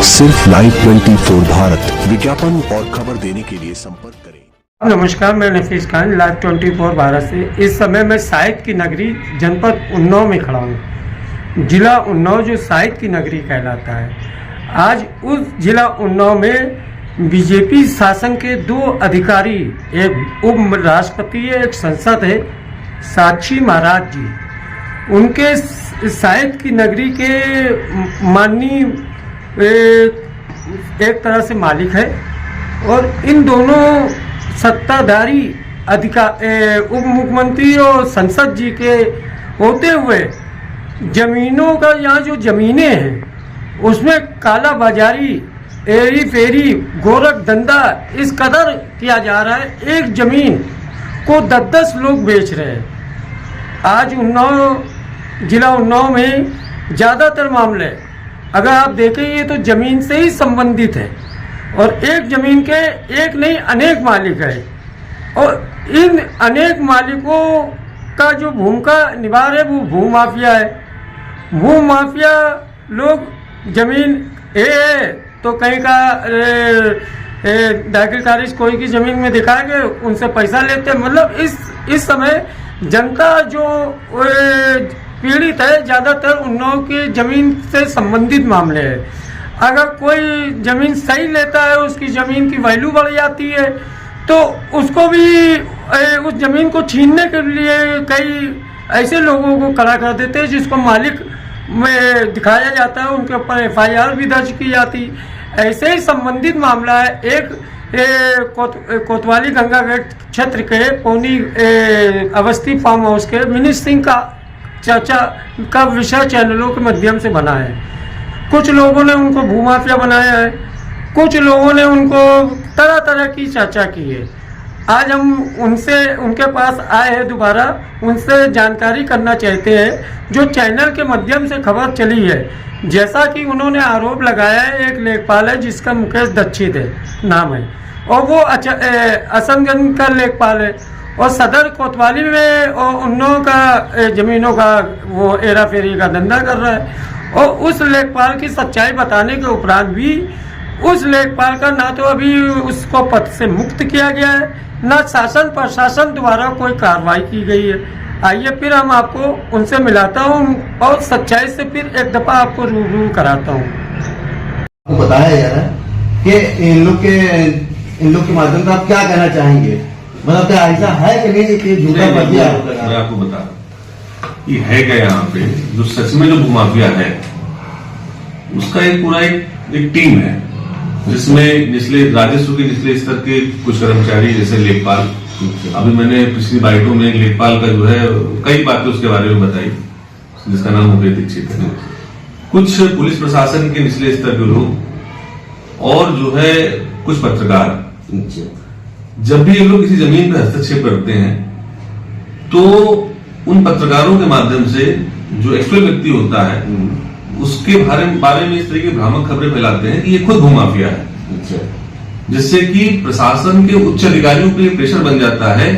सिर्फ लाइव 24 भारत विज्ञापन और खबर देने के लिए संपर्क करें। नमस्कार, मैं नफीस खान, लाइव 24 भारत से। इस समय मैं साहित्य की नगरी जनपद उन्नाव में खड़ा हूँ। जिला उन्नाव जो साहित्य की नगरी कहलाता है, आज उस जिला उन्नाव में बीजेपी शासन के दो अधिकारी, एक उप राष्ट्रपति है, एक सांसद है, साक्षी महाराज जी, उनके साहित्य की नगरी के माननीय एक तरह से मालिक है। और इन दोनों सत्ताधारी उप मुख्यमंत्री और संसद जी के होते हुए जमीनों का, यहाँ जो जमीनें हैं उसमें काला बाजारी, एरी फेरी, गोरख धंधा इस कदर किया जा रहा है। एक जमीन को 10-10 लोग बेच रहे हैं। आज जिला उन्नाव में ज़्यादातर मामले अगर आप देखेंगे तो ज़मीन से ही संबंधित है, और एक ज़मीन के एक नहीं अनेक मालिक है, और इन अनेक मालिकों का जो भूमिका निभा रहे वो भूमाफिया है। भूमाफिया लोग ज़मीन तो कहीं का दाखिल खारिज कोई की ज़मीन में दिखाएंगे, उनसे पैसा लेते हैं। मतलब इस समय जनता जो पीड़ित है, ज़्यादातर उन्नाव की ज़मीन से संबंधित मामले हैं। अगर कोई ज़मीन सही लेता है, उसकी ज़मीन की वैल्यू बढ़ जाती है, तो उसको भी उस ज़मीन को छीनने के लिए कई ऐसे लोगों को खड़ा कर देते हैं जिसको मालिक में दिखाया जाता है, उनके ऊपर FIR भी दर्ज की जाती। ऐसे ही संबंधित मामला है एक कोतवाली गंगा गेट क्षेत्र के पौनी अवस्थी फार्म हाउस के विनीत सिंह का चर्चा का विषय चैनलों के माध्यम से बना है। कुछ लोगों ने उनको भूमाफिया बनाया है, कुछ लोगों ने उनको तरह तरह की चर्चा की है। आज हम उनके पास आए हैं, दोबारा उनसे जानकारी करना चाहते हैं जो चैनल के माध्यम से खबर चली है। जैसा कि उन्होंने आरोप लगाया है, एक लेखपाल है जिसका मुकेश दीक्षित है नाम है, और वो असमगंज का लेखपाल है, और सदर कोतवाली में और उन्नाव का जमीनों का वो एरा फेरी का धंधा कर रहा है। और उस लेखपाल की सच्चाई बताने के उपरांत भी उस लेखपाल का ना तो अभी उसको पद से मुक्त किया गया है, ना शासन प्रशासन द्वारा कोई कार्रवाई की गई है। आइए फिर हम आपको उनसे मिलाता हूँ और सच्चाई से फिर एक दफा आपको रूबरू कराता हूँ। बताया जा रहा है कि इन लोग के माध्यम से आप क्या कहना चाहेंगे? मतलब क्या ऐसा है कि नहीं कि झूठा पर्चिया? मैं आपको बता ये है क्या, यहाँ पे जो सच में जो भूमाफिया है उसका एक पूरा एक टीम है, जिसमें निचले राजस्व के निचले स्तर के कुछ कर्मचारी, जैसे लेखपाल, अभी मैंने पिछली बाइटों में लेखपाल का जो है कई बातें उसके बारे में बताई, जिसका नाम मुकेश दीक्षित है। कुछ पुलिस प्रशासन के निचले स्तर के लोग, और जो है कुछ पत्रकार। जब भी ये लोग किसी जमीन पर हस्तक्षेप करते हैं तो उन पत्रकारों के माध्यम से जो एक्चुअल व्यक्ति होता है उसके बारे में इस तरह की भ्रामक खबरें फैलाते हैं कि ये खुद भूमाफिया है, जिससे कि प्रशासन के उच्च अधिकारियों के लिए प्रेशर बन जाता है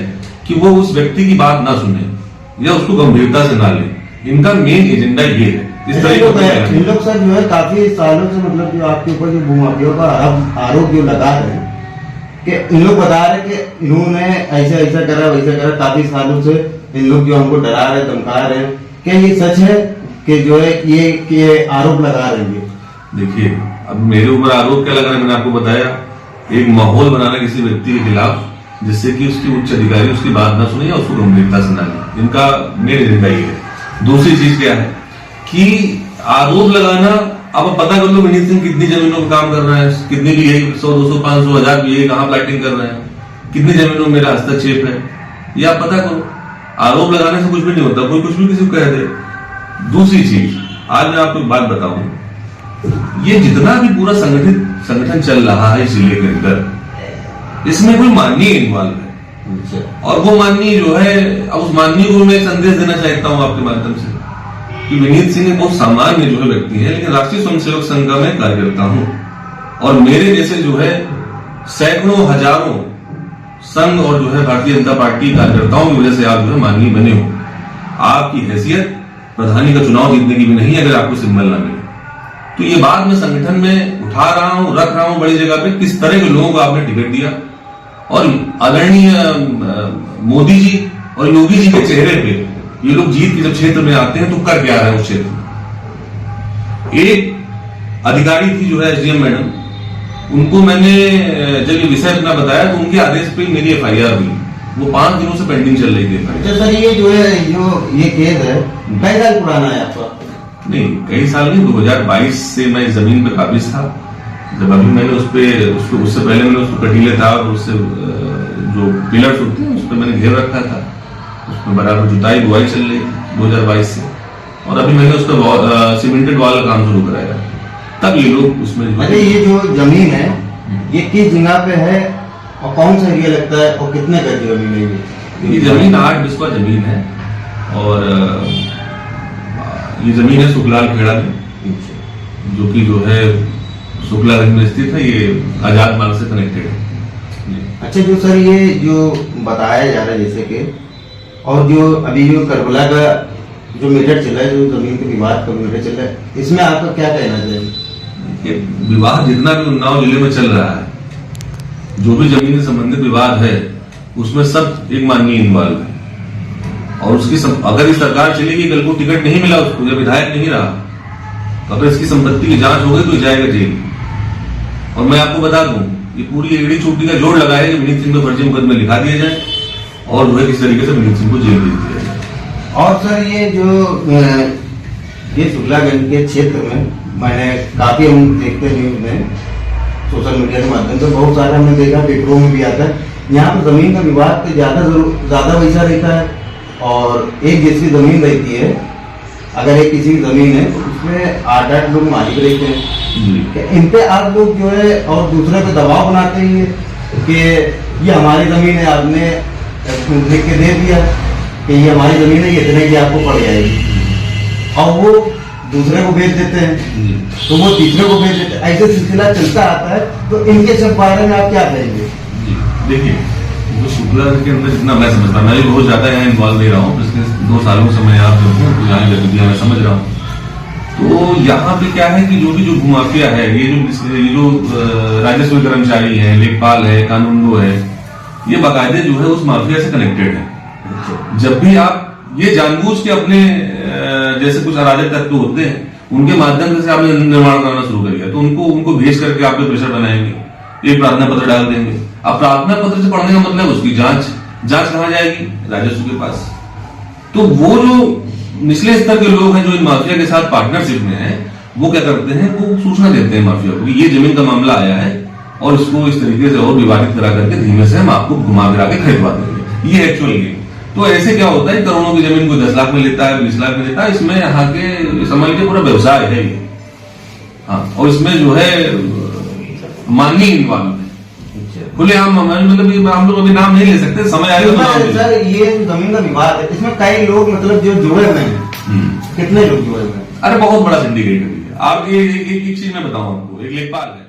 कि वो उस व्यक्ति की बात ना सुने या उसको गंभीरता से ना ले। इनका मेन एजेंडा ये है। इस तरह इन लोग सर जो है काफी सालों से, मतलब जो आपके ऊपर जो भूमाफियों का आरोप जो लगा है कि इन लोग बता रहे कि इन्होंने ऐसा ऐसा करा वैसा करा, काफी सालों से इन लोग जो हमको डरा रहे, धमका रहे हैं। क्या ये सच है कि जो है ये आरोप लगा रहे हैं? देखिए, अब मेरे ऊपर आरोप क्या लगा रहे, मैंने आपको बताया, एक माहौल बनाना किसी व्यक्ति के खिलाफ जिससे कि उसके उच्च अधिकारी उसकी बात ना सुने या उसको गंभीरता से ना ले। इनका मेन एजेंडा ये है। दूसरी चीज क्या है कि आरोप लगाना, अब पता कर लो विनीत सिंह कितनी जमीनों पर काम कर रहे हैं, कितनी भी है, 100, 200, 500, 1000 भी है, कहाँ प्लाटिंग कर रहे हैं, कितनी जमीनों में मेरा हस्तक्षेप है, ये आप पता करो। आरोप लगाने से कुछ भी नहीं होता, कोई कुछ भी किसी को कह दे। दूसरी चीज, आज मैं आपको एक बात बताऊं, ये जितना भी पूरा संगठन चल रहा है इस जिले के अंदर, इसमें कोई माननीय इन्वॉल्व है, और वो माननीय जो है, अब उस माननीय को मैं संदेश देना चाहता हूं आपके माध्यम से कि विनीत सिंह एक बहुत सामान्य जो है व्यक्ति है, लेकिन राष्ट्रीय स्वयंसेवक संघ का मैं कार्यकर्ता हूं, और मेरे जैसे जो है सैकड़ों हजारों संघ और जो है भारतीय जनता पार्टी कार्यकर्ताओं की वजह से आप जो है माननीय बने हो। आपकी हैसियत प्रधानी का चुनाव जीतने की भी नहीं, अगर आपको सिंबल ना मिले। तो ये बात मैं संगठन में उठा रहा हूं, रख रहा हूं बड़ी जगह पे, किस तरह के लोगों को आपने टिकट दिया। और आदरणीय मोदी जी और योगी जी के चेहरे पे ये लोग जीत के जब क्षेत्र में आते हैं तो कर क्या रहे हैं उस क्षेत्र में। एक अधिकारी थी जो है एसडीएम मैडम, उनको मैंने जब ये विषय अपना बताया तो उनके आदेश पे मेरी एफआईआर हुई, वो 5 दिनों से पेंडिंग चल रही थी। अच्छा सर, ये जो है ये केस है कई साल पुराना है आपका? नहीं, कई साल नहीं, 2022 से मैं इस जमीन पे काबिज था। जब अभी मैंने उससे पहले मैंने उसको कटीले था और उससे जो पिलर्स होते हैं उस पर मैंने घेर रखा था, उसमें बराबर जुताई बुआई चल रही थी 2022 से। और अभी मैंने उस पर सीमेंटेड वॉल का काम शुरू कराया, तब ये लोग उसमें। अच्छा, ये जो जमीन है ये किस जगह पे है और कौन सा एरिया लगता है और कितने गज जमीन है ये जमीन 8 बिस्वा जमीन है और ये जमीन है सुखलाल खेड़ा में, जो कि जो है शुक्लागंज में स्थित है। ये आजाद मार्ग से कनेक्टेड है। अच्छा, जो सर ये जो बताया जा रहा है जैसे कि, और जो अभी जो करबला का जो मैटर चल रहा है, जो जमीन के विवाद का मैटर चल रहा है, इसमें आपका क्या कहना चाहिए? विवाद जितना भी उन्नाव जिले में चल रहा है, जो भी जमीन से संबंधित विवाद है, उसमें सब एक माननीय इन्वॉल्व है। और उसकी अगर ये सरकार चलेगी, कल को टिकट नहीं मिला उसको या विधायक नहीं रहा, तो अगर इसकी संपत्ति की जांच हो गई तो जाएगा जेल। और मैं आपको बता दूं, ये पूरी एड़ी चोटी का जोड़ लगा है कि विनीत सिंह को फर्जी मुकदमे लिखा दिए जाए और वह किस तरीके से विनीत सिंह को जेल भेज दिया जाए। और सर ये जो ये शुक्लागंज के क्षेत्र में मैंने काफी हम देखते हैं न्यूज में, सोशल मीडिया के माध्यम से बहुत सारे हमने देखा, पेपरों में भी आता है, यहाँ पर जमीन का विवाद तो ज्यादा वैसा रहता है। और एक जैसी जमीन रहती है, अगर एक किसी की जमीन है तो उसमें 8-8 लोग मालिक रहते हैं। इन पे आप लोग जो है और दूसरे पे दबाव बनाते हैं कि ये हमारी जमीन है, आपने लिख के दे दिया कि ये हमारी जमीन है, ये इतने की आपको पड़ जाएगी, और वो दूसरे को बेच देते हैं, तो वो तीसरे को बेच देते हैं, ऐसे सिलसिला चलता आता है। तो इनके सब बारे में आप क्या कहेंगे? देखिए, वो शुक्ला के अंदर जितना मैं समझता हूँ, मैं भी बहुत ज्यादा यहाँ इन्वॉल्व नहीं रहा हूँ, पिछले 2 सालों से मैं यहाँ पे हूँ, तो यहाँ गतिविधियां मैं समझ रहा हूँ। तो यहाँ पे क्या है कि जो भी जो भूमाफिया है, ये जो राजस्व कर्मचारी है, लेखपाल है, कानूनगो है, ये बाकायदे जो है उस माफिया से कनेक्टेड है। जब भी आप ये जानबूझ के अपने जैसे कुछ अराजक तत्व होते हैं, उनके माध्यम से आपने निर्माण करना शुरू कर दिया, तो उनको भेज करके आप पे प्रेशर बनाएंगे, एक प्रार्थना पत्र डाल देंगे। अब प्रार्थना पत्र से पढ़ने का मतलब उसकी जांच कहाँ जाएगी? राजस्व के पास। तो वो जो निचले स्तर के लोग हैं जो इन माफिया के साथ पार्टनरशिप में हैं, वो क्या करते हैं, वो सूचना देते हैं माफिया को कि ये जमीन का मामला आया है और इसको इस तरीके से और विवादित करा करके धीमे से हम आपको घुमा फिरा के खरीदवा देंगे। ये एक्चुअल गेम। तो ऐसे क्या होता है, करोड़ों की जमीन को 10 लाख में लेता है, 20 लाख में लेता है। इसमें यहाँ के समझ के पूरा व्यवसाय है ये। हाँ, और इसमें जो है माननीय इन्वॉल्व है खुले आम, मतलब हम लोग अभी नाम नहीं ले सकते, समय आएगा तो नाम ले। सर ये जमीन का विवाद है, इसमें कई लोग मतलब जो जुड़े हुए हैं, कितने लोग जुड़े हुए हैं? अरे बहुत बड़ा सिंडिकेट है। आप एक चीज मैं बताऊं आपको, एक लेखपाल है